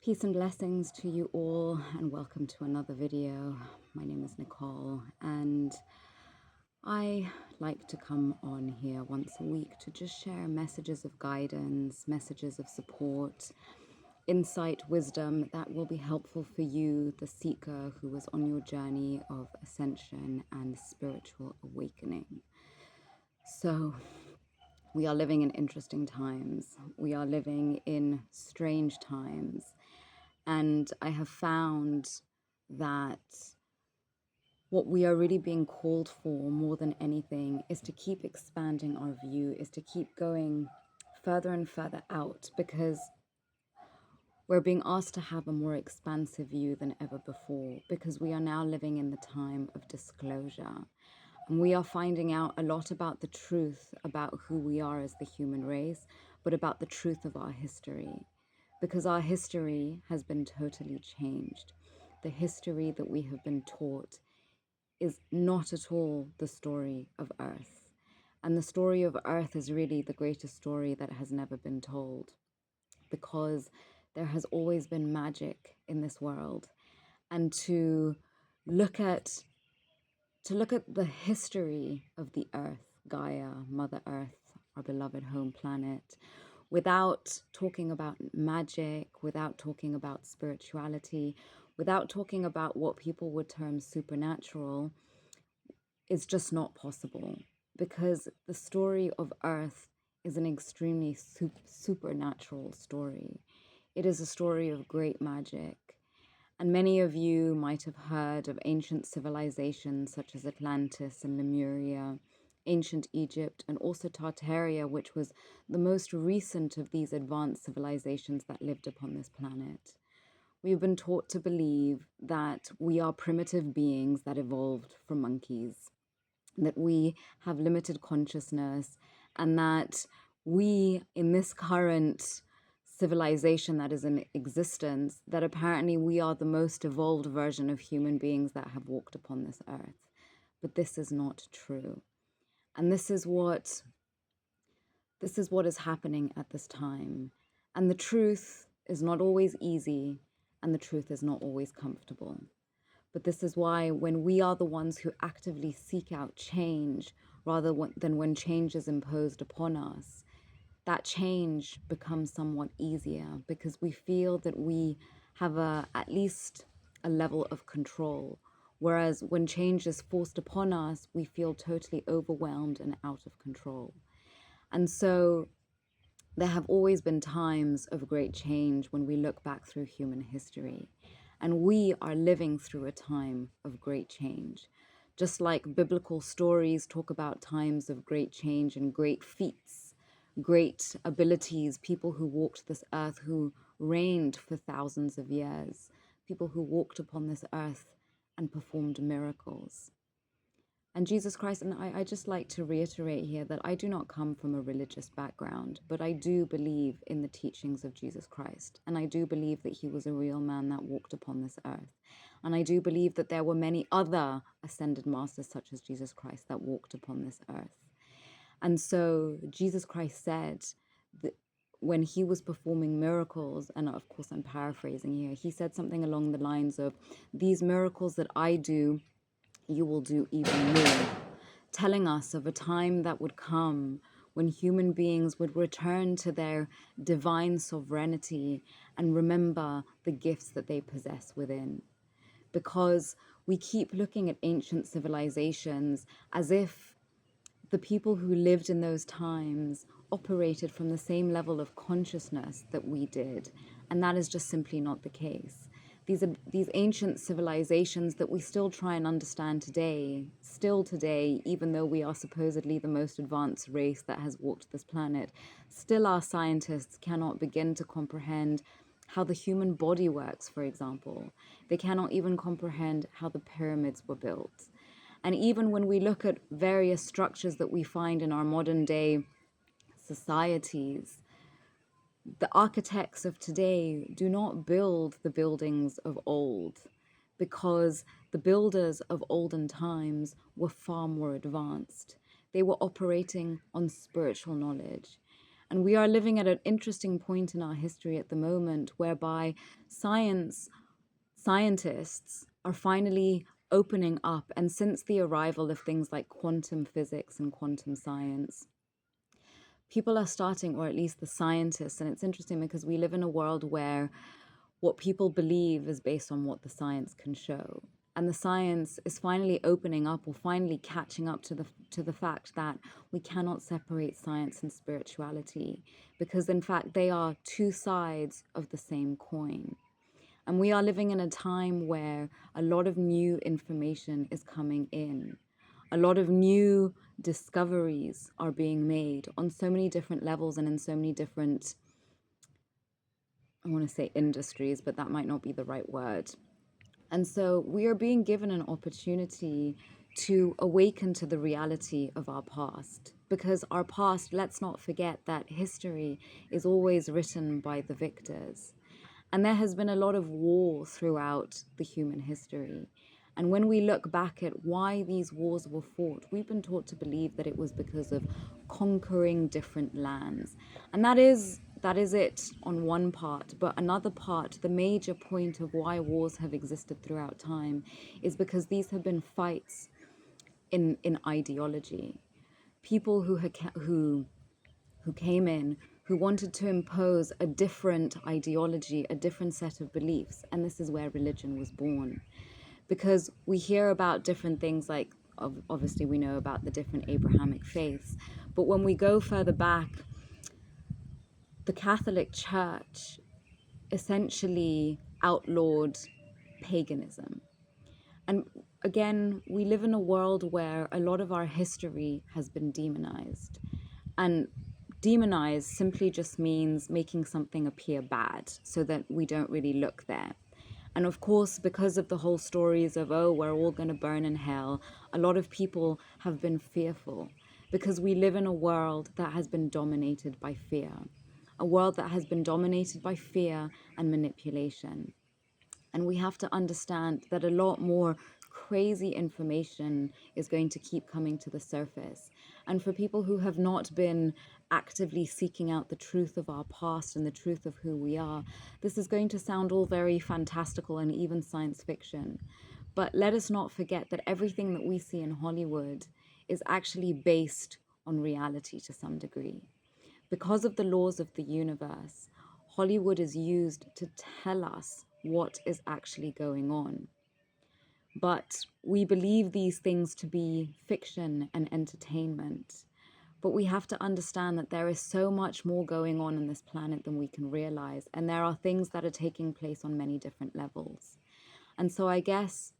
Peace and blessings to you all, and welcome to another video. My name is Nicole, and I like to come on here once a week to just share messages of guidance, messages of support, insight, wisdom that will be helpful for you, the seeker who is on your journey of ascension and spiritual awakening. So, we are living in interesting times. We are living in strange times. And I have found that what we are really being called for more than anything is to keep expanding our view, is to keep going further and further out, because we're being asked to have a more expansive view than ever before, because we are now living in the time of disclosure. And we are finding out a lot about the truth about who we are as the human race, but about the truth of our history. Because our history has been totally changed. The history that we have been taught is not at all the story of Earth. And the story of Earth is really the greatest story that has never been told, because there has always been magic in this world. And to look at the history of the Earth, Gaia, Mother Earth, our beloved home planet, without talking about magic, without talking about spirituality, without talking about what people would term supernatural, is just not possible. Because the story of Earth is an extremely supernatural story. It is a story of great magic. And many of you might have heard of ancient civilizations such as Atlantis and Lemuria, ancient Egypt, and also Tartaria, which was the most recent of these advanced civilizations that lived upon this planet. We've been taught to believe that we are primitive beings that evolved from monkeys, that we have limited consciousness, and that we, in this current civilization that is in existence, that apparently we are the most evolved version of human beings that have walked upon this earth. But this is not true. And this is what is happening at this time. And the truth is not always easy, and the truth is not always comfortable. But this is why when we are the ones who actively seek out change rather than when change is imposed upon us, that change becomes somewhat easier, because we feel that we have at least a level of control. Whereas when change is forced upon us, we feel totally overwhelmed and out of control. And so there have always been times of great change when we look back through human history. And we are living through a time of great change. Just like biblical stories talk about times of great change and great feats, great abilities, people who walked this earth, who reigned for thousands of years, people who walked upon this earth and performed miracles. And Jesus Christ, and I just like to reiterate here that I do not come from a religious background, but I do believe in the teachings of Jesus Christ. And I do believe that he was a real man that walked upon this earth. And I do believe that there were many other ascended masters such as Jesus Christ that walked upon this earth. And so Jesus Christ said that when he was performing miracles, and of course I'm paraphrasing here, he said something along the lines of, "These miracles that I do, you will do even more," telling us of a time that would come when human beings would return to their divine sovereignty and remember the gifts that they possess within. Because we keep looking at ancient civilizations as if the people who lived in those times operated from the same level of consciousness that we did, and that is just simply not the case. These ancient civilizations that we still try and understand today, even though we are supposedly the most advanced race that has walked this planet, still our scientists cannot begin to comprehend how the human body works, for example. They cannot even comprehend how the pyramids were built. And even when we look at various structures that we find in our modern day societies, the architects of today do not build the buildings of old, because the builders of olden times were far more advanced. They were operating on spiritual knowledge. And we are living at an interesting point in our history at the moment whereby scientists are finally opening up. And since the arrival of things like quantum physics and quantum science, people are starting, or at least the scientists, and it's interesting because we live in a world where what people believe is based on what the science can show. And the science is finally opening up, or finally catching up to the fact that we cannot separate science and spirituality, because in fact they are two sides of the same coin. And we are living in a time where a lot of new information is coming in. A lot of new discoveries are being made on so many different levels and in so many different, I want to say industries, but that might not be the right word. And so we are being given an opportunity to awaken to the reality of our past. Because our past, let's not forget that history is always written by the victors. And there has been a lot of war throughout the human history. And when we look back at why these wars were fought, we've been taught to believe that it was because of conquering different lands. And that is it on one part. But another part, the major point of why wars have existed throughout time, is because these have been fights in ideology. People who came in, who wanted to impose a different ideology, a different set of beliefs. And this is where religion was born. Because we hear about different things like, obviously we know about the different Abrahamic faiths, but when we go further back, the Catholic Church essentially outlawed paganism. And again, we live in a world where a lot of our history has been demonized. And demonize simply just means making something appear bad so that we don't really look there. And of course, because of the whole stories of, oh, we're all going to burn in hell, a lot of people have been fearful because we live in a world that has been dominated by fear, a world that has been dominated by fear and manipulation. And we have to understand that a lot more crazy information is going to keep coming to the surface. And for people who have not been actively seeking out the truth of our past and the truth of who we are, this is going to sound all very fantastical and even science fiction. But let us not forget that everything that we see in Hollywood is actually based on reality to some degree. Because of the laws of the universe, Hollywood is used to tell us what is actually going on. But we believe these things to be fiction and entertainment. But we have to understand that there is so much more going on this planet than we can realize. And there are things that are taking place on many different levels. And so I guess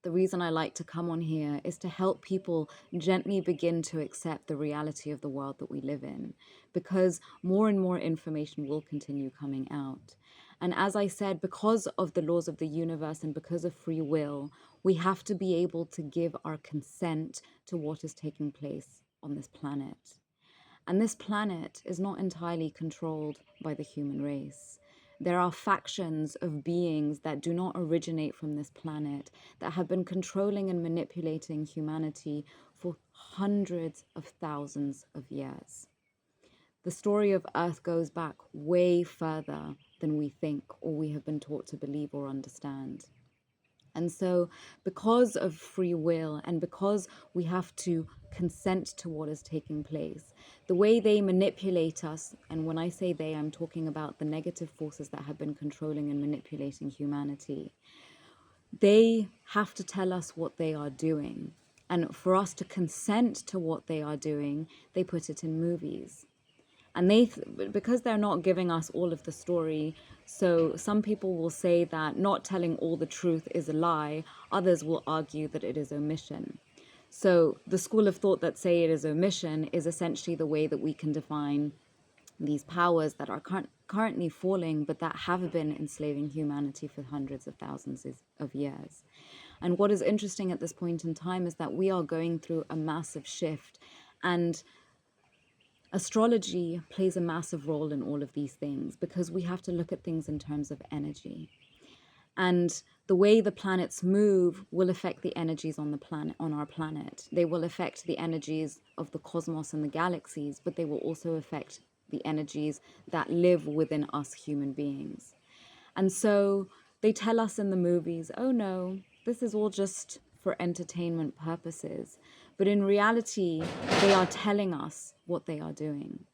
the reason I like to come on here is to help people gently begin to accept the reality of the world that we live in, because more and more information will continue coming out. And as I said, because of the laws of the universe and because of free will, we have to be able to give our consent to what is taking place on this planet. And this planet is not entirely controlled by the human race. There are factions of beings that do not originate from this planet that have been controlling and manipulating humanity for hundreds of thousands of years. The story of Earth goes back way further than we think or we have been taught to believe or understand. And so because of free will and because we have to consent to what is taking place, the way they manipulate us, and when I say they, I'm talking about the negative forces that have been controlling and manipulating humanity, they have to tell us what they are doing. And for us to consent to what they are doing, they put it in movies. And because they're not giving us all of the story, so some people will say that not telling all the truth is a lie. Others will argue that it is omission. So the school of thought that say it is omission is essentially the way that we can define these powers that are currently falling, but that have been enslaving humanity for hundreds of thousands of years. And what is interesting at this point in time is that we are going through a massive shift, and astrology plays a massive role in all of these things because we have to look at things in terms of energy. And the way the planets move will affect the energies on the planet, on our planet. They will affect the energies of the cosmos and the galaxies, but they will also affect the energies that live within us human beings. And so they tell us in the movies, oh no, this is all just for entertainment purposes. But in reality, they are telling us what they are doing.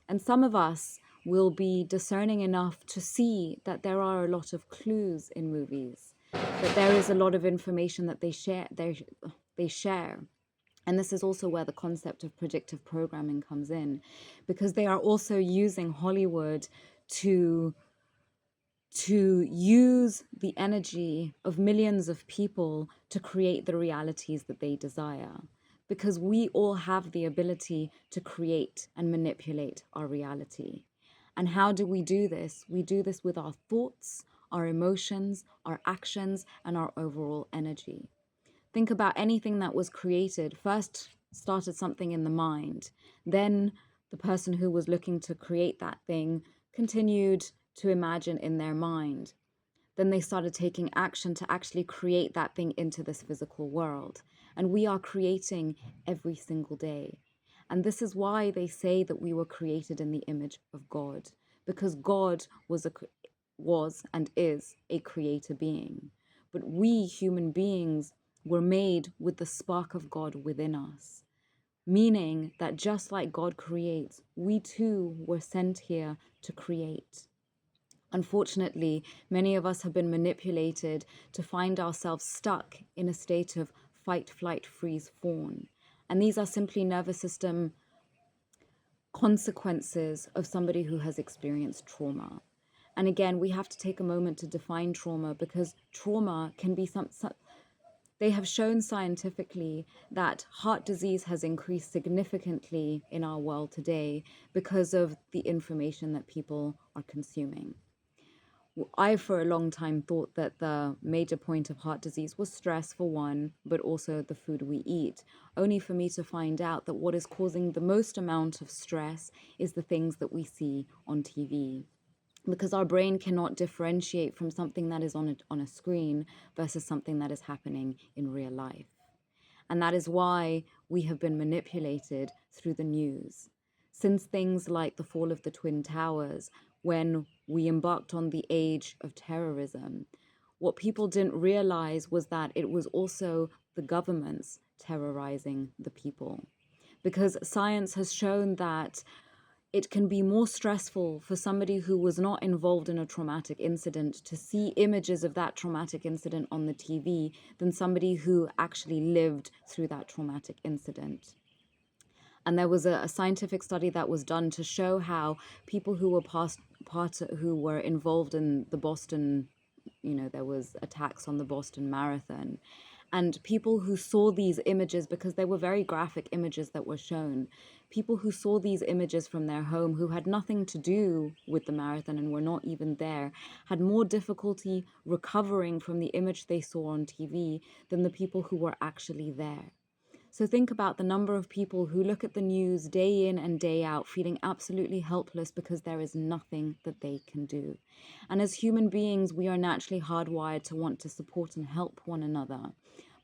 And some of us will be discerning enough to see that there are a lot of clues in movies, that there is a lot of information that they share. And this is also where the concept of predictive programming comes in, because they are also using Hollywood to use the energy of millions of people to create the realities that they desire. Because we all have the ability to create and manipulate our reality. And how do we do this? We do this with our thoughts, our emotions, our actions, and our overall energy. Think about anything that was created. First started something in the mind. Then the person who was looking to create that thing continued to imagine in their mind. Then they started taking action to actually create that thing into this physical world. And we are creating every single day. And this is why they say that we were created in the image of God, because God was and is a creator being. But we human beings were made with the spark of God within us, meaning that just like God creates, we too were sent here to create. Unfortunately, many of us have been manipulated to find ourselves stuck in a state of fight, flight, freeze, fawn. And these are simply nervous system consequences of somebody who has experienced trauma. And again, we have to take a moment to define trauma, because trauma can be they have shown scientifically that heart disease has increased significantly in our world today because of the information that people are consuming. I, for a long time, thought that the major point of heart disease was stress, for one, but also the food we eat, only for me to find out that what is causing the most amount of stress is the things that we see on TV. Because our brain cannot differentiate from something that is on a screen versus something that is happening in real life. And that is why we have been manipulated through the news. Since things like the fall of the Twin Towers, when we embarked on the age of terrorism, what people didn't realize was that it was also the governments terrorizing the people. Because science has shown that it can be more stressful for somebody who was not involved in a traumatic incident to see images of that traumatic incident on the TV than somebody who actually lived through that traumatic incident. And there was a scientific study that was done to show how people who were involved in the Boston, there was attacks on the Boston Marathon, and people who saw these images, because they were very graphic images that were shown, people who saw these images from their home, who had nothing to do with the marathon and were not even there, had more difficulty recovering from the image they saw on TV than the people who were actually there. So think about the number of people who look at the news day in and day out, feeling absolutely helpless because there is nothing that they can do. And as human beings, we are naturally hardwired to want to support and help one another.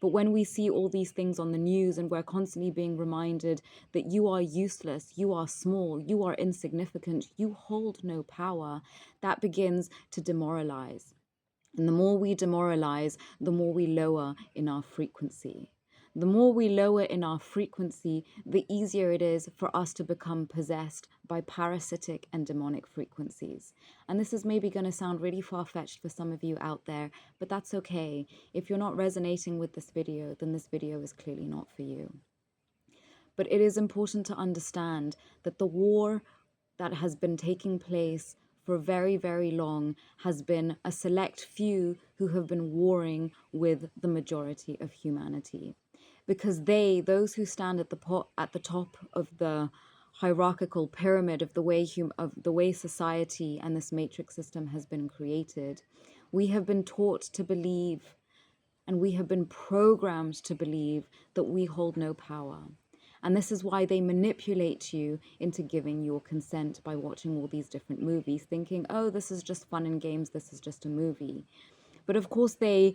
But when we see all these things on the news and we're constantly being reminded that you are useless, you are small, you are insignificant, you hold no power, that begins to demoralize. And the more we demoralize, the more we lower in our frequency. The more we lower in our frequency, the easier it is for us to become possessed by parasitic and demonic frequencies. And this is maybe going to sound really far-fetched for some of you out there, but that's okay. If you're not resonating with this video, then this video is clearly not for you. But it is important to understand that the war that has been taking place for very, very long has been a select few who have been warring with the majority of humanity. Because those who stand at the top of the hierarchical pyramid of the way society and this matrix system has been created, we have been taught to believe, and we have been programmed to believe, that we hold no power. And this is why they manipulate you into giving your consent by watching all these different movies, thinking, oh, this is just fun and games, this is just a movie. But of course they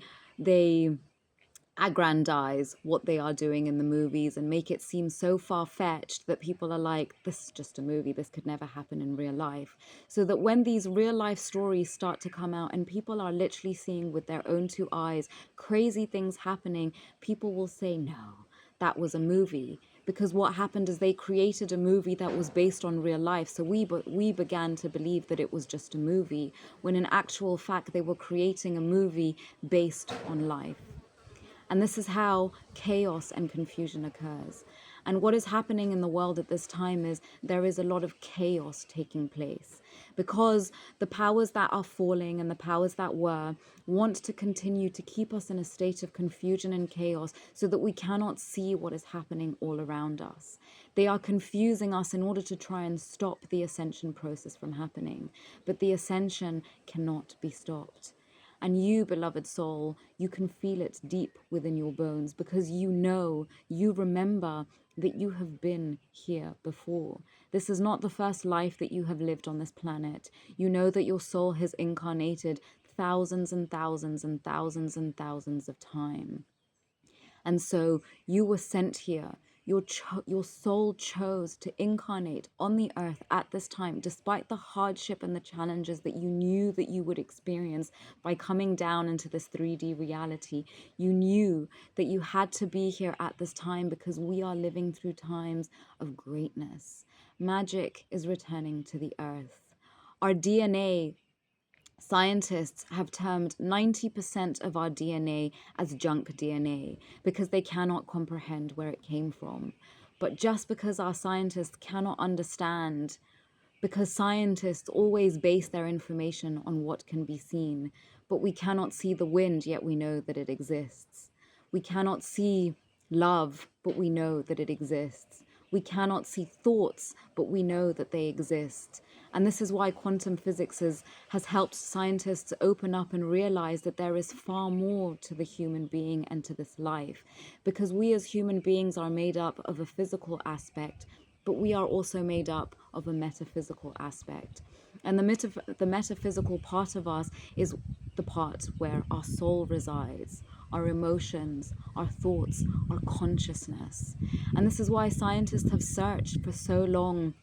aggrandize what they are doing in the movies and make it seem so far-fetched that people are like, this is just a movie, this could never happen in real life. So that when these real life stories start to come out and people are literally seeing with their own two eyes crazy things happening, people will say, no, that was a movie. Because what happened is they created a movie that was based on real life. So we began to believe that it was just a movie, when in actual fact they were creating a movie based on life. And this is how chaos and confusion occurs. And what is happening in the world at this time is there is a lot of chaos taking place because the powers that are falling and the powers that were want to continue to keep us in a state of confusion and chaos so that we cannot see what is happening all around us. They are confusing us in order to try and stop the ascension process from happening. But the ascension cannot be stopped. And you, beloved soul, you can feel it deep within your bones because you know, you remember that you have been here before. This is not the first life that you have lived on this planet. You know that your soul has incarnated thousands and thousands and thousands and thousands of time. And so you were sent here. Your soul chose to incarnate on the earth at this time, despite the hardship and the challenges that you knew that you would experience by coming down into this 3D reality. You knew that you had to be here at this time because we are living through times of greatness. Magic is returning to the earth. Our DNA, scientists have termed 90% of our DNA as junk DNA because they cannot comprehend where it came from. But just because our scientists cannot understand, because scientists always base their information on what can be seen, but we cannot see the wind, yet we know that it exists. We cannot see love, but we know that it exists. We cannot see thoughts, but we know that they exist. And this is why quantum physics has helped scientists open up and realize that there is far more to the human being and to this life. Because we as human beings are made up of a physical aspect, but we are also made up of a metaphysical aspect. And the metaphysical part of us is the part where our soul resides, our emotions, our thoughts, our consciousness. And this is why scientists have searched for so long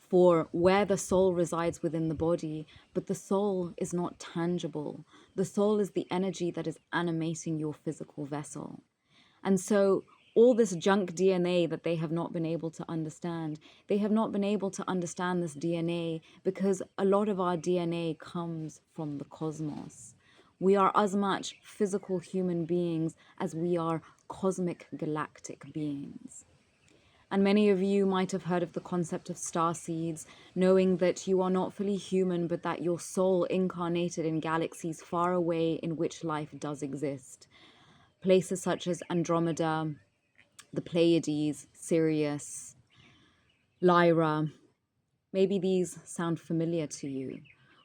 for where the soul resides within the body, but the soul is not tangible. The soul is the energy that is animating your physical vessel. And so all this junk DNA that they have not been able to understand, they have not been able to understand this DNA because a lot of our DNA comes from the cosmos. We are as much physical human beings as we are cosmic galactic beings. And many of you might have heard of the concept of star seeds, knowing that you are not fully human, but that your soul incarnated in galaxies far away in which life does exist. Places such as Andromeda, the Pleiades, Sirius, Lyra. Maybe these sound familiar to you.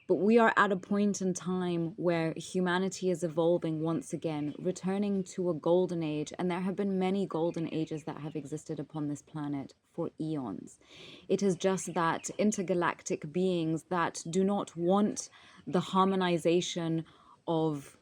But we are at a point in time where humanity is evolving once again, returning to a golden age. And there have been many golden ages that have existed upon this planet for eons. It is just that intergalactic beings that do not want the harmonization of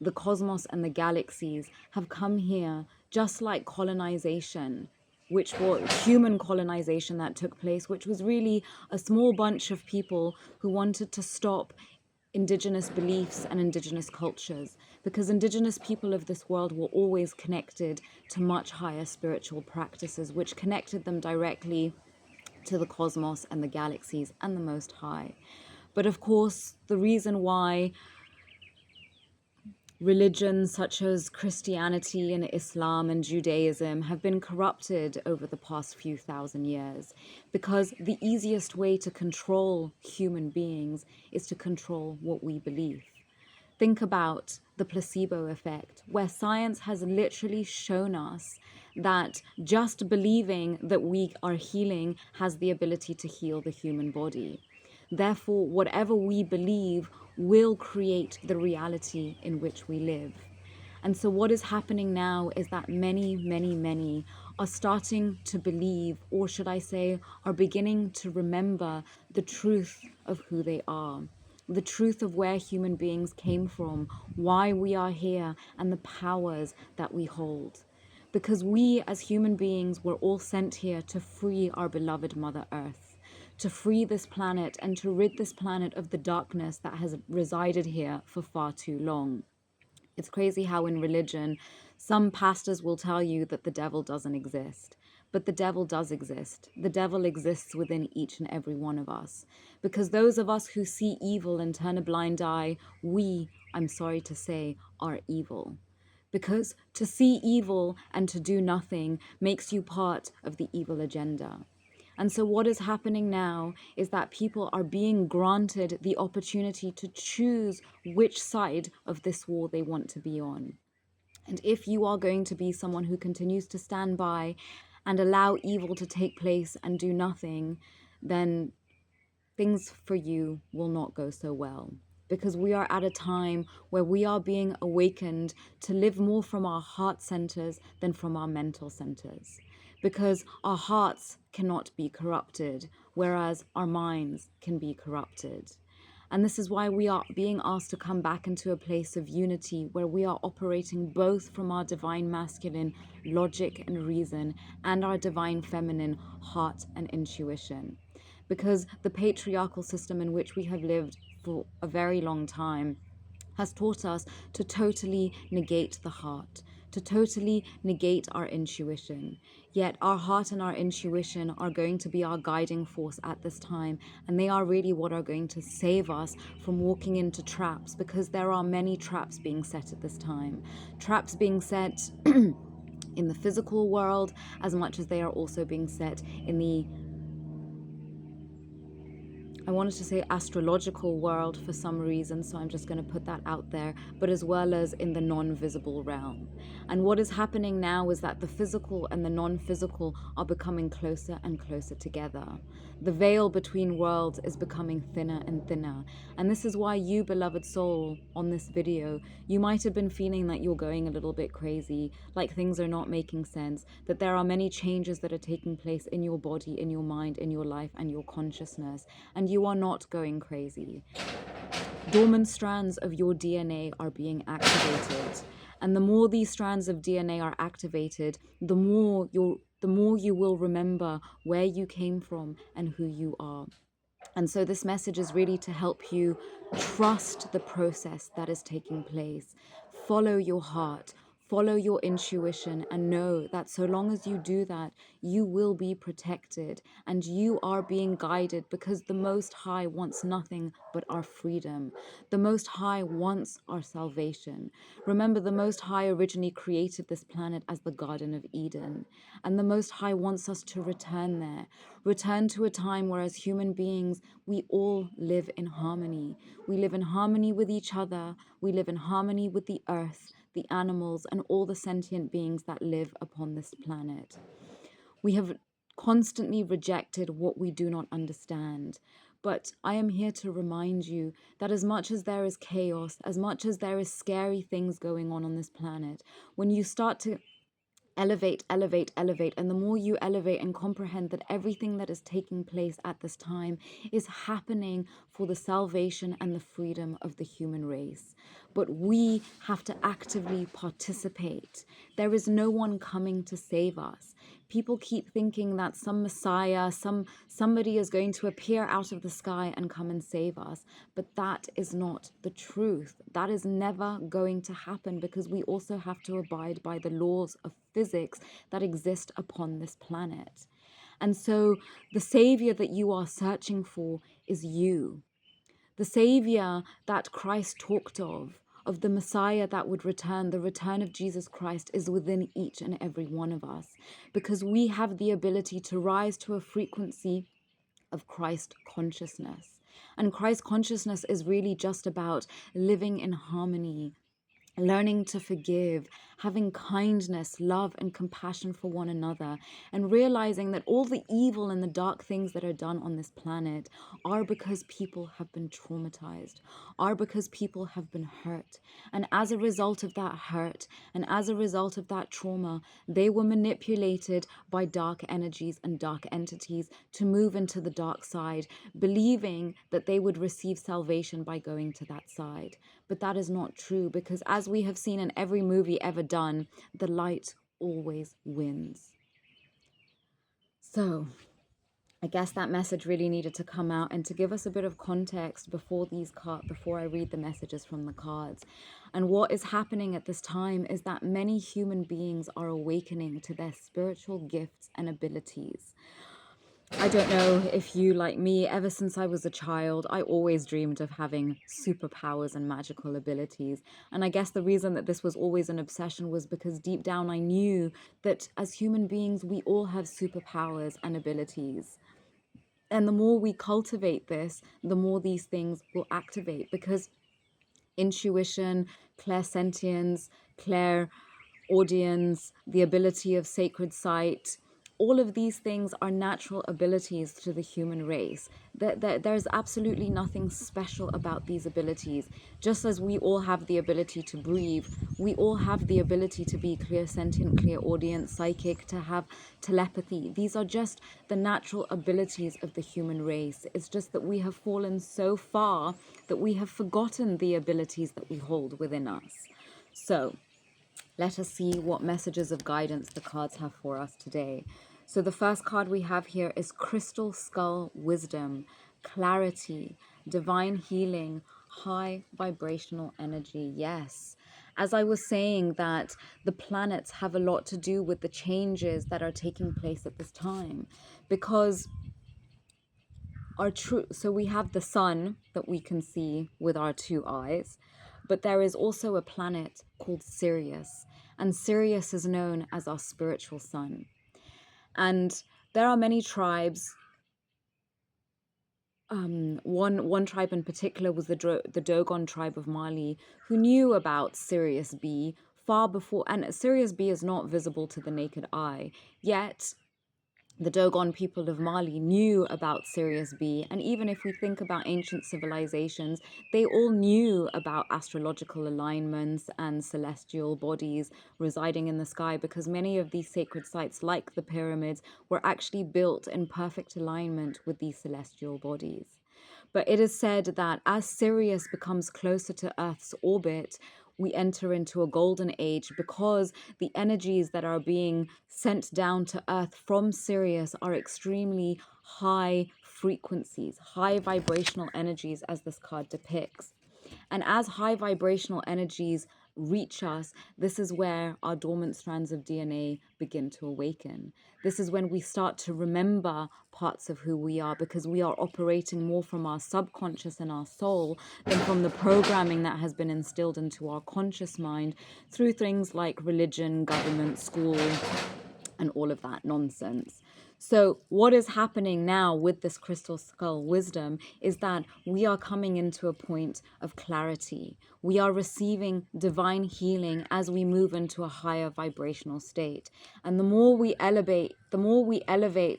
the cosmos and the galaxies have come here, just like colonization, which was human colonization that took place, which was really a small bunch of people who wanted to stop indigenous beliefs and indigenous cultures, because indigenous people of this world were always connected to much higher spiritual practices, which connected them directly to the cosmos and the galaxies and the Most High. But of course, the reason why religions such as Christianity and Islam and Judaism have been corrupted over the past few thousand years, because the easiest way to control human beings is to control what we believe. Think about the placebo effect, where science has literally shown us that just believing that we are healing has the ability to heal the human body. Therefore, whatever we believe will create the reality in which we live. And so what is happening now is that many are starting to believe, or should I say, are beginning to remember the truth of who they are. the truth of where human beings came from, why we are here, and the powers that we hold. Because we as human beings were all sent here to free our beloved Mother Earth, to free this planet and to rid this planet of the darkness that has resided here for far too long. It's crazy how in religion, some pastors will tell you that the devil doesn't exist. But the devil does exist. The devil exists within each and every one of us. Because those of us who see evil and turn a blind eye, we, I'm sorry to say, are evil. Because to see evil and to do nothing makes you part of the evil agenda. And so what is happening now is that people are being granted the opportunity to choose which side of this war they want to be on. And if you are going to be someone who continues to stand by and allow evil to take place and do nothing, then things for you will not go so well. Because we are at a time where we are being awakened to live more from our heart centers than from our mental centers. Because our hearts cannot be corrupted, whereas our minds can be corrupted. And this is why we are being asked to come back into a place of unity where we are operating both from our divine masculine logic and reason and our divine feminine heart and intuition. Because the patriarchal system in which we have lived for a very long time has taught us to totally negate the heart, to totally negate our intuition. Yet our heart and our intuition are going to be our guiding force at this time, and they are really what are going to save us from walking into traps, because there are many traps being set at this time. Traps being set in the physical world as much as they are also being set in the, I wanted to say astrological world for some reason, so I'm just going to put that out there, but as well as in the non-visible realm. And what is happening now is that the physical and the non-physical are becoming closer and closer together. The veil between worlds is becoming thinner and thinner. And this is why you, beloved soul, on this video, you might have been feeling that you're going a little bit crazy, like things are not making sense, that there are many changes that are taking place in your body, in your mind, in your life, and your consciousness. And you are not going crazy. Dormant strands of your DNA are being activated. And the more these strands of DNA are activated, the more you will remember where you came from and who you are. And so this message is really to help you trust the process that is taking place. Follow your heart. Follow your intuition and know that so long as you do that, you will be protected and you are being guided, because the Most High wants nothing but our freedom. The Most High wants our salvation. Remember, the Most High originally created this planet as the Garden of Eden, and the Most High wants us to return there. Return to a time where as human beings, we all live in harmony. We live in harmony with each other. We live in harmony with the earth, the animals, and all the sentient beings that live upon this planet. We have constantly rejected what we do not understand. But I am here to remind you that as much as there is chaos, as much as there is scary things going on this planet, when you start to elevate, elevate, elevate. And the more you elevate and comprehend that everything that is taking place at this time is happening for the salvation and the freedom of the human race. But we have to actively participate. There is no one coming to save us. People keep thinking that some Messiah, somebody is going to appear out of the sky and come and save us. But that is not the truth. That is never going to happen, because we also have to abide by the laws of physics that exist upon this planet. And so the savior that you are searching for is you. The savior that Christ talked of the Messiah that would return, the return of Jesus Christ, is within each and every one of us, because we have the ability to rise to a frequency of Christ consciousness. And Christ consciousness is really just about living in harmony learning to forgive, having kindness, love, and compassion for one another, and realizing that all the evil and the dark things that are done on this planet are because people have been traumatized, are because people have been hurt. And as a result of that hurt, and as a result of that trauma, they were manipulated by dark energies and dark entities to move into the dark side, believing that they would receive salvation by going to that side. But that is not true, because as we have seen in every movie ever done, the light always wins. So I guess that message really needed to come out, and to give us a bit of context before I read the messages from the cards. And what is happening at this time is that many human beings are awakening to their spiritual gifts and abilities. I don't know if you, like me, ever since I was a child, I always dreamed of having superpowers and magical abilities. And I guess the reason that this was always an obsession was because deep down I knew that as human beings, we all have superpowers and abilities. And the more we cultivate this, the more these things will activate, because intuition, clairsentience, clairaudience, the ability of sacred sight, all of these things are natural abilities to the human race. There's absolutely nothing special about these abilities. Just as we all have the ability to breathe, we all have the ability to be clairsentient, clairaudient, psychic, to have telepathy. These are just the natural abilities of the human race. It's just that we have fallen so far that we have forgotten the abilities that we hold within us. So let us see what messages of guidance the cards have for us today. So the first card we have here is Crystal Skull Wisdom, Clarity, Divine Healing, High Vibrational Energy. Yes. As I was saying, that the planets have a lot to do with the changes that are taking place at this time, because so we have the sun that we can see with our two eyes, but there is also a planet called Sirius, and Sirius is known as our spiritual sun. And there are many tribes. One tribe in particular was the Dogon tribe of Mali, who knew about Sirius B far before, and Sirius B is not visible to the naked eye, yet the Dogon people of Mali knew about Sirius B. And even if we think about ancient civilizations, they all knew about astrological alignments and celestial bodies residing in the sky, because many of these sacred sites, like the pyramids, were actually built in perfect alignment with these celestial bodies. But it is said that as Sirius becomes closer to Earth's orbit, we enter into a golden age, because the energies that are being sent down to Earth from Sirius are extremely high frequencies, high vibrational energies, as this card depicts. And as high vibrational energies reach us, this is where our dormant strands of DNA begin to awaken. This is when we start to remember parts of who we are, because we are operating more from our subconscious and our soul than from the programming that has been instilled into our conscious mind through things like religion, government, school, and all of that nonsense. So what is happening now with this crystal skull wisdom is that we are coming into a point of clarity. We are receiving divine healing as we move into a higher vibrational state. And the more we elevate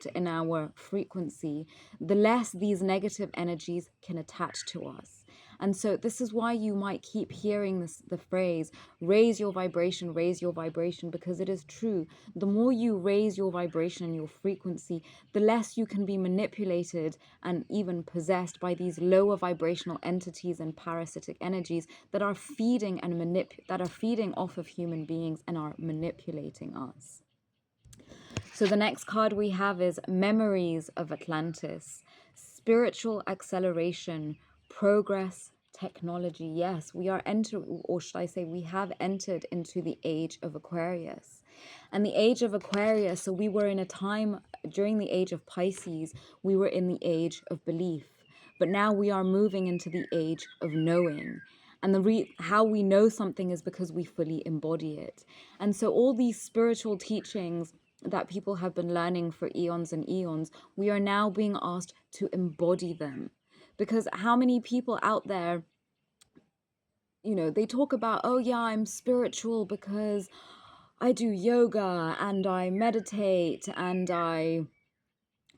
in our frequency, the less these negative energies can attach to us. And so this is why you might keep hearing the phrase, raise your vibration, because it is true. The more you raise your vibration and your frequency, the less you can be manipulated and even possessed by these lower vibrational entities and parasitic energies that are feeding off of human beings and are manipulating us. So the next card we have is Memories of Atlantis, Spiritual Acceleration, Progress, Technology. Yes, we are entering, or should I say, we have entered into the age of Aquarius. And the age of Aquarius, so we were in a time during the age of Pisces, we were in the age of belief. But now we are moving into the age of knowing. And how we know something is because we fully embody it. And so all these spiritual teachings that people have been learning for eons and eons, we are now being asked to embody them. Because how many people out there they talk about, oh yeah, I'm spiritual because I do yoga and I meditate and I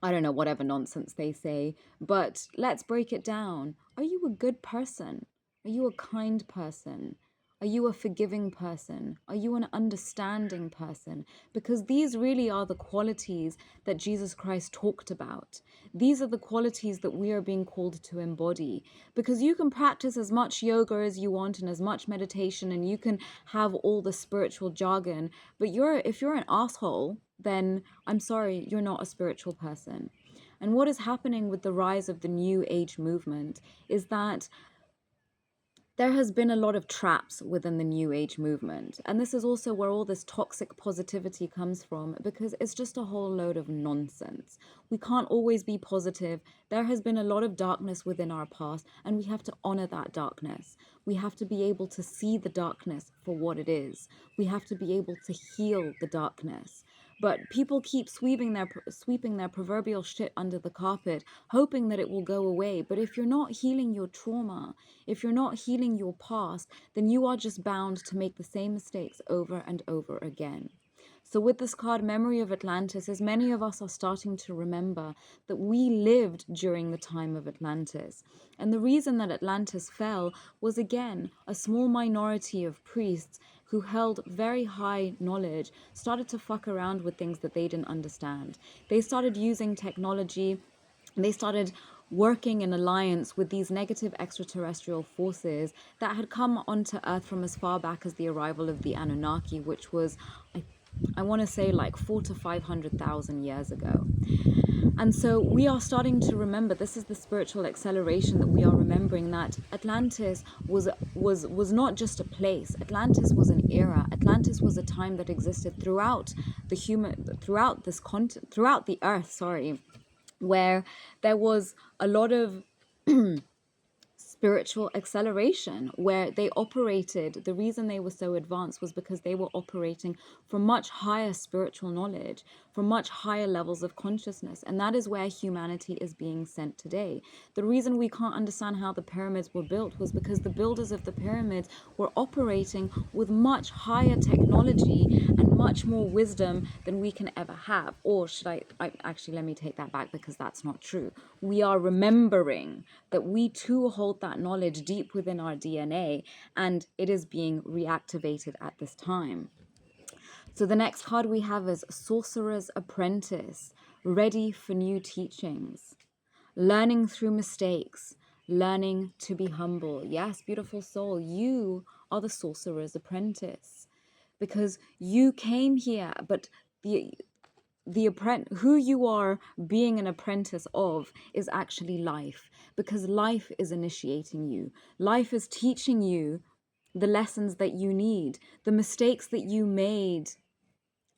don't know, whatever nonsense they say, but let's break it down. Are you a good person? Are you a kind person? Are you a forgiving person? Are you an understanding person? Because these really are the qualities that Jesus Christ talked about. These are the qualities that we are being called to embody. Because you can practice as much yoga as you want and as much meditation, and you can have all the spiritual jargon, but if you're an asshole, then I'm sorry, you're not a spiritual person. And what is happening with the rise of the New Age movement is that there has been a lot of traps within the New Age movement. And this is also where all this toxic positivity comes from, because it's just a whole load of nonsense. We can't always be positive. There has been a lot of darkness within our past, and we have to honor that darkness. We have to be able to see the darkness for what it is. We have to be able to heal the darkness. But people keep sweeping their proverbial shit under the carpet, hoping that it will go away. But if you're not healing your trauma, if you're not healing your past, then you are just bound to make the same mistakes over and over again. So with this card, Memory of Atlantis, as many of us are starting to remember that we lived during the time of Atlantis. And the reason that Atlantis fell was, again, a small minority of priests who held very high knowledge started to fuck around with things that they didn't understand. They started using technology. They started working in alliance with these negative extraterrestrial forces that had come onto Earth from as far back as the arrival of the Anunnaki, which was, I want to say, like 400 to 500,000 years ago. And so we are starting to remember, this is the spiritual acceleration that we are remembering, that Atlantis was not just a place. Atlantis was an era. Atlantis was a time that existed throughout the earth, sorry, where there was a lot of spiritual acceleration, where they operated. The reason they were so advanced was because they were operating from much higher spiritual knowledge, from much higher levels of consciousness. And that is where humanity is being sent today. The reason we can't understand how the pyramids were built was because the builders of the pyramids were operating with much higher technology and much more wisdom than we can ever have. Or should I actually, let me take that back, because that's not true. We are remembering that we too hold that knowledge deep within our DNA, and it is being reactivated at this time. So the next card we have is Sorcerer's Apprentice, ready for new teachings, learning through mistakes, learning to be humble. Yes, beautiful soul, you are the Sorcerer's Apprentice, because you came here, but who you are being an apprentice of is actually life, because life is initiating you. Life is teaching you the lessons that you need, the mistakes that you made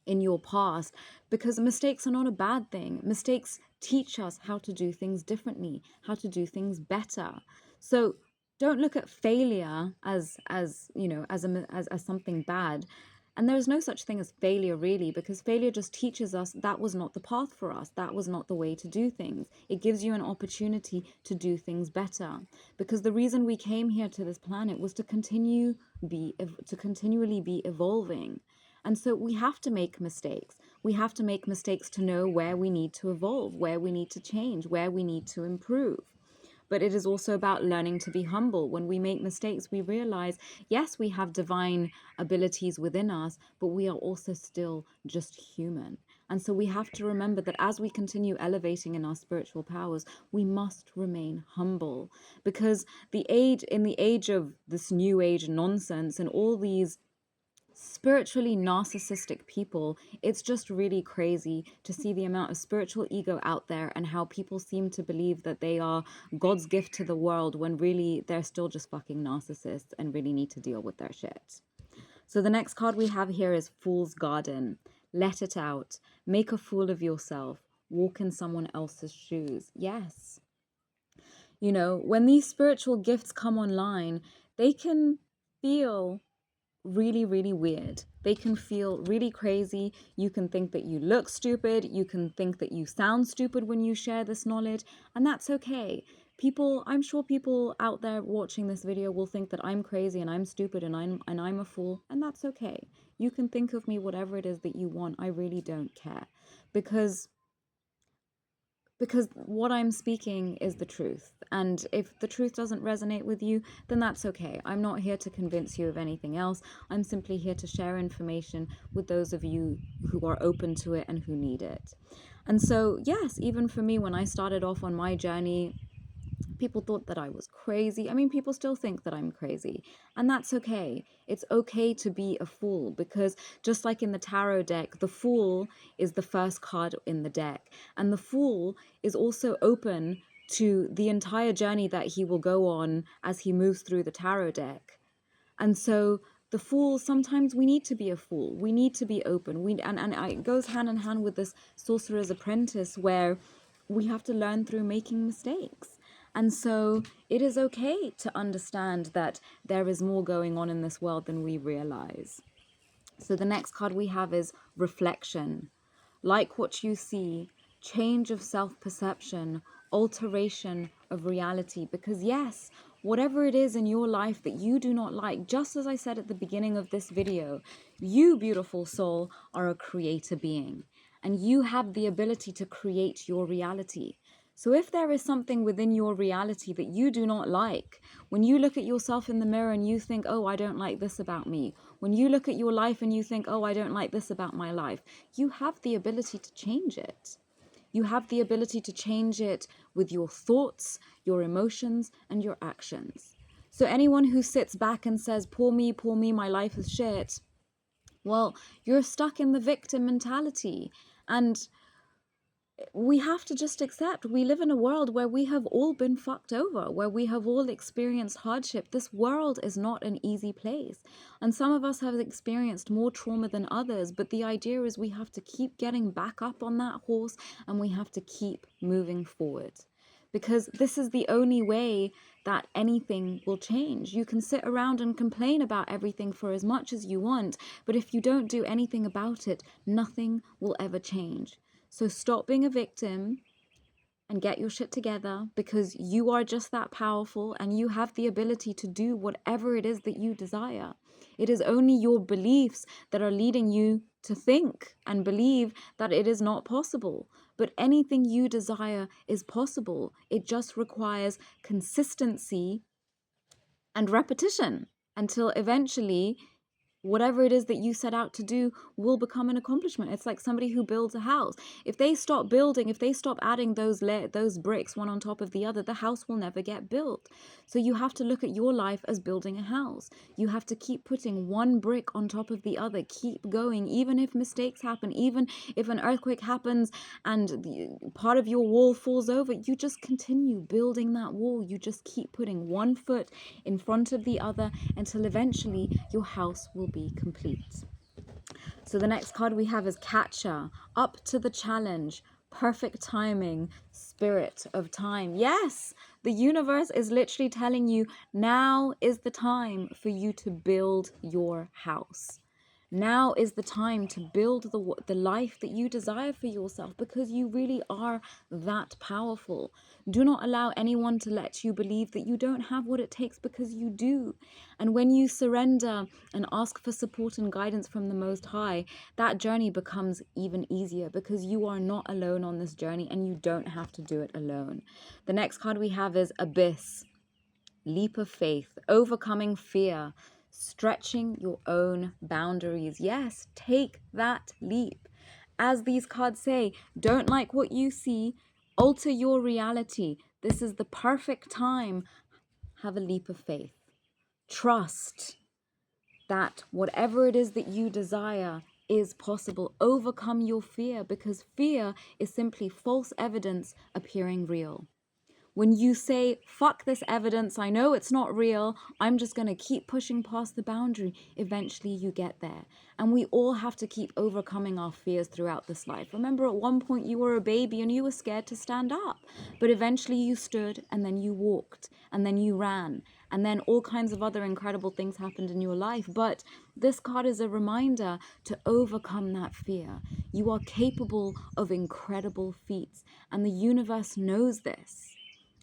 in your past, because mistakes are not a bad thing. Mistakes teach us how to do things differently, how to do things better. So don't look at failure as something bad. And there is no such thing as failure, really, because failure just teaches us that was not the path for us. That was not the way to do things. It gives you an opportunity to do things better. Because the reason we came here to this planet was to continually be evolving. And so we have to make mistakes. We have to make mistakes to know where we need to evolve, where we need to change, where we need to improve. But it is also about learning to be humble. When we make mistakes, we realize, yes, we have divine abilities within us, but we are also still just human. And so we have to remember that as we continue elevating in our spiritual powers, we must remain humble. Because in the age of this new age nonsense and all these spiritually narcissistic people, it's just really crazy to see the amount of spiritual ego out there and how people seem to believe that they are God's gift to the world, when really they're still just fucking narcissists and really need to deal with their shit. So the next card we have here is Fool's Garden. Let it out. Make a fool of yourself. Walk in someone else's shoes. Yes. When these spiritual gifts come online, they can feel really, really weird. They can feel really crazy. You can think that you look stupid. You can think that you sound stupid when you share this knowledge, and that's okay. I'm sure people out there watching this video will think that I'm crazy and I'm stupid and I'm a fool, and that's okay. You can think of me whatever it is that you want. I really don't care, because what I'm speaking is the truth. And if the truth doesn't resonate with you, then that's okay. I'm not here to convince you of anything else. I'm simply here to share information with those of you who are open to it and who need it. And so, yes, even for me, when I started off on my journey, people thought that I was crazy. I mean, people still think that I'm crazy, and that's okay. It's okay to be a fool, because just like in the tarot deck, the Fool is the first card in the deck, and the Fool is also open to the entire journey that he will go on as he moves through the tarot deck. And so the Fool, sometimes we need to be a fool. We need to be open. And it goes hand in hand with this Sorcerer's Apprentice, where we have to learn through making mistakes. And so it is okay to understand that there is more going on in this world than we realize. So the next card we have is Reflection. Like what you see, change of self-perception, alteration of reality. Because yes, whatever it is in your life that you do not like, just as I said at the beginning of this video, you, beautiful soul, are a creator being, and you have the ability to create your reality. So if there is something within your reality that you do not like, when you look at yourself in the mirror and you think, oh, I don't like this about me, when you look at your life and you think, oh, I don't like this about my life, you have the ability to change it. You have the ability to change it with your thoughts, your emotions, and your actions. So anyone who sits back and says, poor me, my life is shit, well, you're stuck in the victim mentality. And we have to just accept we live in a world where we have all been fucked over, where we have all experienced hardship. This world is not an easy place. And some of us have experienced more trauma than others, but the idea is we have to keep getting back up on that horse, and we have to keep moving forward. Because this is the only way that anything will change. You can sit around and complain about everything for as much as you want, but if you don't do anything about it, nothing will ever change. So stop being a victim and get your shit together, because you are just that powerful and you have the ability to do whatever it is that you desire. It is only your beliefs that are leading you to think and believe that it is not possible. But anything you desire is possible. It just requires consistency and repetition until eventually whatever it is that you set out to do will become an accomplishment. It's like somebody who builds a house. If they stop building, if they stop adding those bricks one on top of the other, the house will never get built. So you have to look at your life as building a house. You have to keep putting one brick on top of the other, keep going, even if mistakes happen, even if an earthquake happens and part of your wall falls over, you just continue building that wall. You just keep putting one foot in front of the other until eventually your house will be complete. So the next card we have is Catcher. Up to the challenge. Perfect timing. Spirit of time. Yes, the universe is literally telling you now is the time for you to build your house. Now is the time to build the life that you desire for yourself, because you really are that powerful. Do not allow anyone to let you believe that you don't have what it takes, because you do. And when you surrender and ask for support and guidance from the Most High, that journey becomes even easier, because you are not alone on this journey and you don't have to do it alone. The next card we have is Abyss. Leap of faith, overcoming fear, stretching your own boundaries. Yes, take that leap. As these cards say, don't like what you see, alter your reality. This is the perfect time. Have a leap of faith. Trust that whatever it is that you desire is possible. Overcome your fear, because fear is simply false evidence appearing real. When you say, fuck this evidence, I know it's not real, I'm just going to keep pushing past the boundary, eventually you get there. And we all have to keep overcoming our fears throughout this life. Remember, at one point you were a baby and you were scared to stand up, but eventually you stood, and then you walked, and then you ran, and then all kinds of other incredible things happened in your life. But this card is a reminder to overcome that fear. You are capable of incredible feats, and the universe knows this.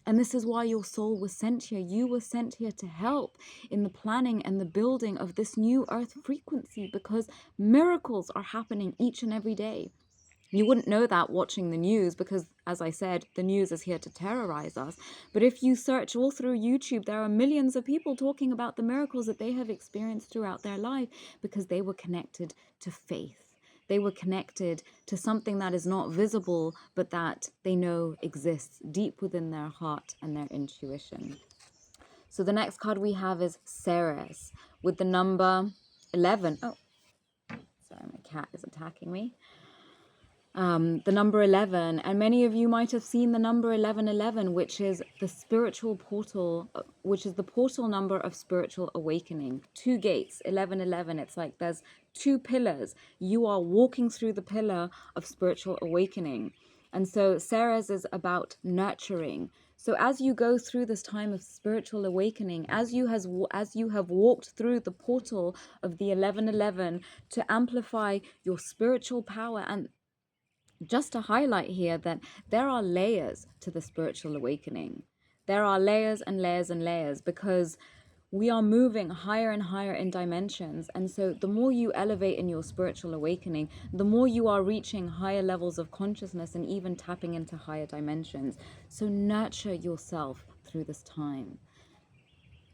And this is why your soul was sent here. You were sent here to help in the planning and the building of this new earth frequency, because miracles are happening each and every day. You wouldn't know that watching the news because, as I said, the news is here to terrorize us. But if you search all through YouTube, there are millions of people talking about the miracles that they have experienced throughout their life because they were connected to faith. They were connected to something that is not visible, but that they know exists deep within their heart and their intuition. So the next card we have is Ceres with the number 11. Oh, sorry, my cat is attacking me. The number 11, and many of you might have seen the number 1111, which is the spiritual portal, which is the portal number of spiritual awakening. Two gates, 1111. It's like there's two pillars. You are walking through the pillar of spiritual awakening. And so Ceres is about nurturing. So as you go through this time of spiritual awakening, as you have walked through the portal of the 1111 to amplify your spiritual power, and just to highlight here that there are layers to the spiritual awakening. There are layers and layers and layers, because we are moving higher and higher in dimensions. And so the more you elevate in your spiritual awakening, the more you are reaching higher levels of consciousness and even tapping into higher dimensions. So nurture yourself through this time.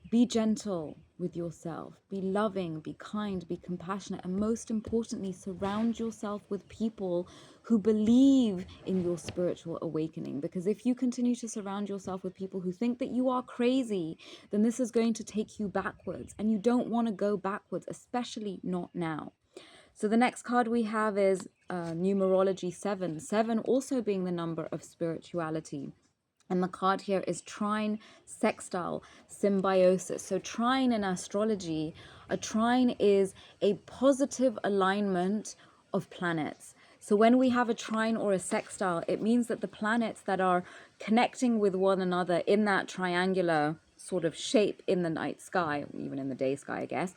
Be gentle with yourself. Be loving, be kind, be compassionate, and most importantly, surround yourself with people who believe in your spiritual awakening. Because if you continue to surround yourself with people who think that you are crazy, then this is going to take you backwards, and you don't want to go backwards, especially not now. So the next card we have is numerology 7. 7 also being the number of spirituality. And the card here is trine, sextile, symbiosis. So trine in astrology, a trine is a positive alignment of planets. So when we have a trine or a sextile, it means that the planets that are connecting with one another in that triangular sort of shape in the night sky, even in the day sky, I guess,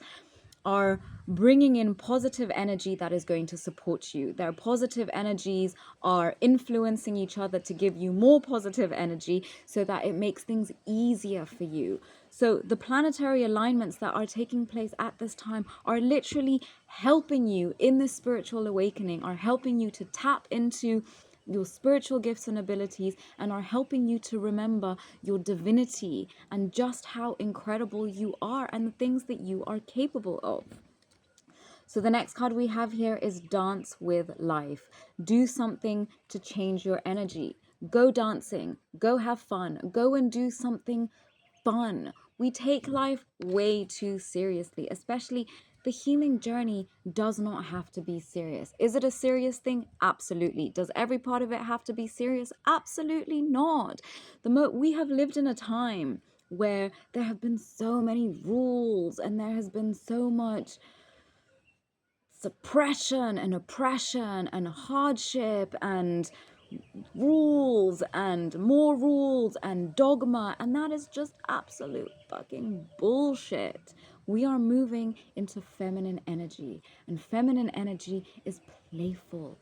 are bringing in positive energy that is going to support you. Their positive energies are influencing each other to give you more positive energy so that it makes things easier for you. So the planetary alignments that are taking place at this time are literally helping you in this spiritual awakening, are helping you to tap into your spiritual gifts and abilities, and are helping you to remember your divinity and just how incredible you are and the things that you are capable of. So the next card we have here is Dance with Life. Do something to change your energy. Go dancing, go have fun, go and do something fun. We take life way too seriously, especially the healing journey does not have to be serious. Is it a serious thing? Absolutely. Does every part of it have to be serious? Absolutely not. We have lived in a time where there have been so many rules and there has been so much suppression and oppression and hardship and rules and more rules and dogma, and that is just absolute fucking bullshit. We are moving into feminine energy, and feminine energy is playful.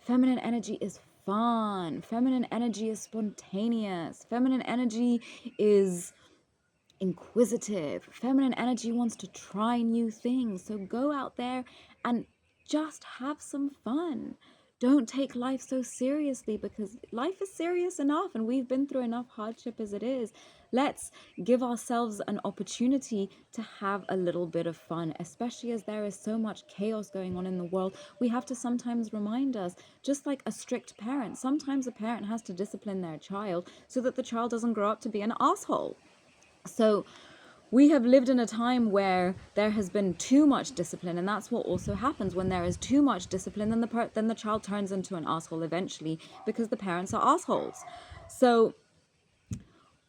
Feminine energy is fun. Feminine energy is spontaneous. Feminine energy is inquisitive. Feminine energy wants to try new things. So go out there and just have some fun. Don't take life so seriously, because life is serious enough and we've been through enough hardship as it is. Let's give ourselves an opportunity to have a little bit of fun, especially as there is so much chaos going on in the world. We have to sometimes remind us, just like a strict parent, sometimes a parent has to discipline their child so that the child doesn't grow up to be an asshole. So we have lived in a time where there has been too much discipline, and that's what also happens when there is too much discipline. Then the child turns into an asshole eventually, because the parents are assholes. So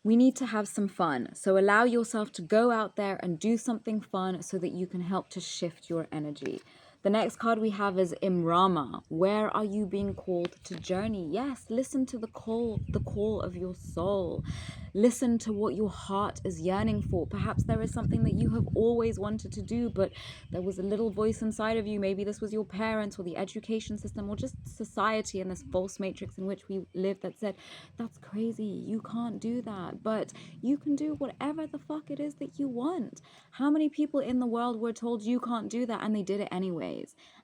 we need to have some fun. So allow yourself to go out there and do something fun so that you can help to shift your energy. The next card we have is Imrama. Where are you being called to journey? Yes, listen to the call of your soul. Listen to what your heart is yearning for. Perhaps there is something that you have always wanted to do, but there was a little voice inside of you. Maybe this was your parents or the education system or just society and this false matrix in which we live that said, that's crazy, you can't do that. But you can do whatever the fuck it is that you want. How many people in the world were told you can't do that and they did it anyways?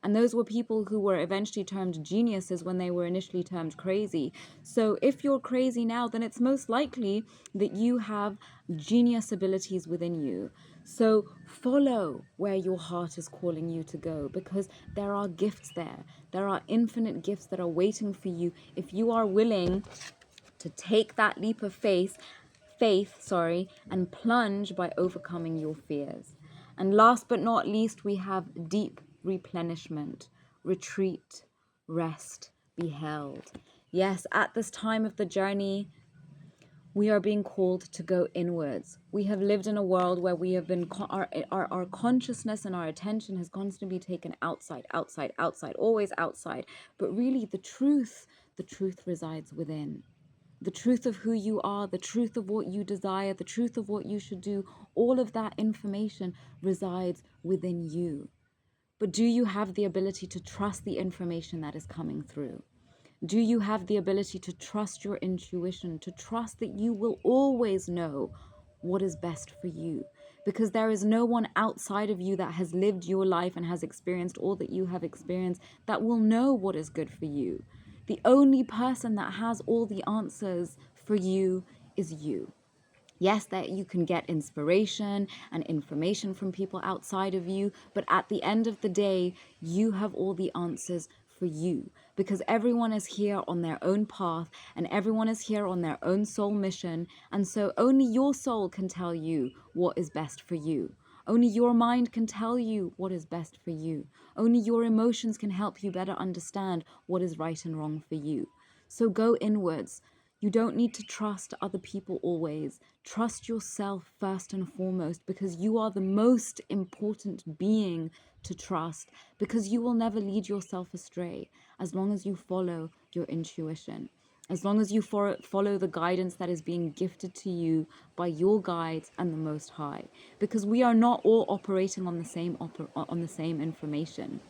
And those were people who were eventually termed geniuses when they were initially termed crazy. So if you're crazy now, then it's most likely that you have genius abilities within you. So follow where your heart is calling you to go, because there are gifts there. There are infinite gifts that are waiting for you if you are willing to take that leap of faith, and plunge by overcoming your fears. And last but not least, we have deep replenishment, retreat, rest, be held. Yes, at this time of the journey, we are being called to go inwards. We have lived in a world where we have been, our consciousness and our attention has constantly taken outside, always outside. But really the truth resides within. The truth of who you are, the truth of what you desire, the truth of what you should do, all of that information resides within you. But do you have the ability to trust the information that is coming through? Do you have the ability to trust your intuition, to trust that you will always know what is best for you? Because there is no one outside of you that has lived your life and has experienced all that you have experienced that will know what is good for you. The only person that has all the answers for you is you. Yes, that you can get inspiration and information from people outside of you, but at the end of the day, you have all the answers for you, because everyone is here on their own path and everyone is here on their own soul mission. And so only your soul can tell you what is best for you. Only your mind can tell you what is best for you. Only your emotions can help you better understand what is right and wrong for you. So go inwards. You don't need to trust other people always. Trust yourself first and foremost, because you are the most important being to trust, because you will never lead yourself astray as long as you follow your intuition. As long as you follow the guidance that is being gifted to you by your guides and the Most High, because we are not all operating on the same information.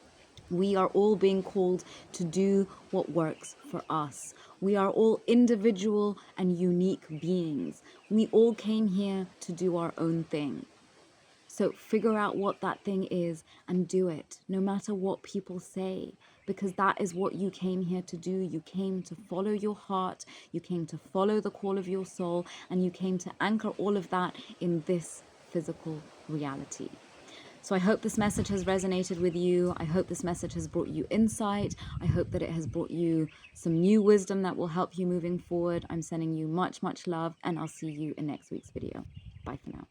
We are all being called to do what works for us. We are all individual and unique beings. We all came here to do our own thing. So figure out what that thing is and do it, no matter what people say, because that is what you came here to do. You came to follow your heart, you came to follow the call of your soul, and you came to anchor all of that in this physical reality. So I hope this message has resonated with you. I hope this message has brought you insight. I hope that it has brought you some new wisdom that will help you moving forward. I'm sending you much, much love, and I'll see you in next week's video. Bye for now.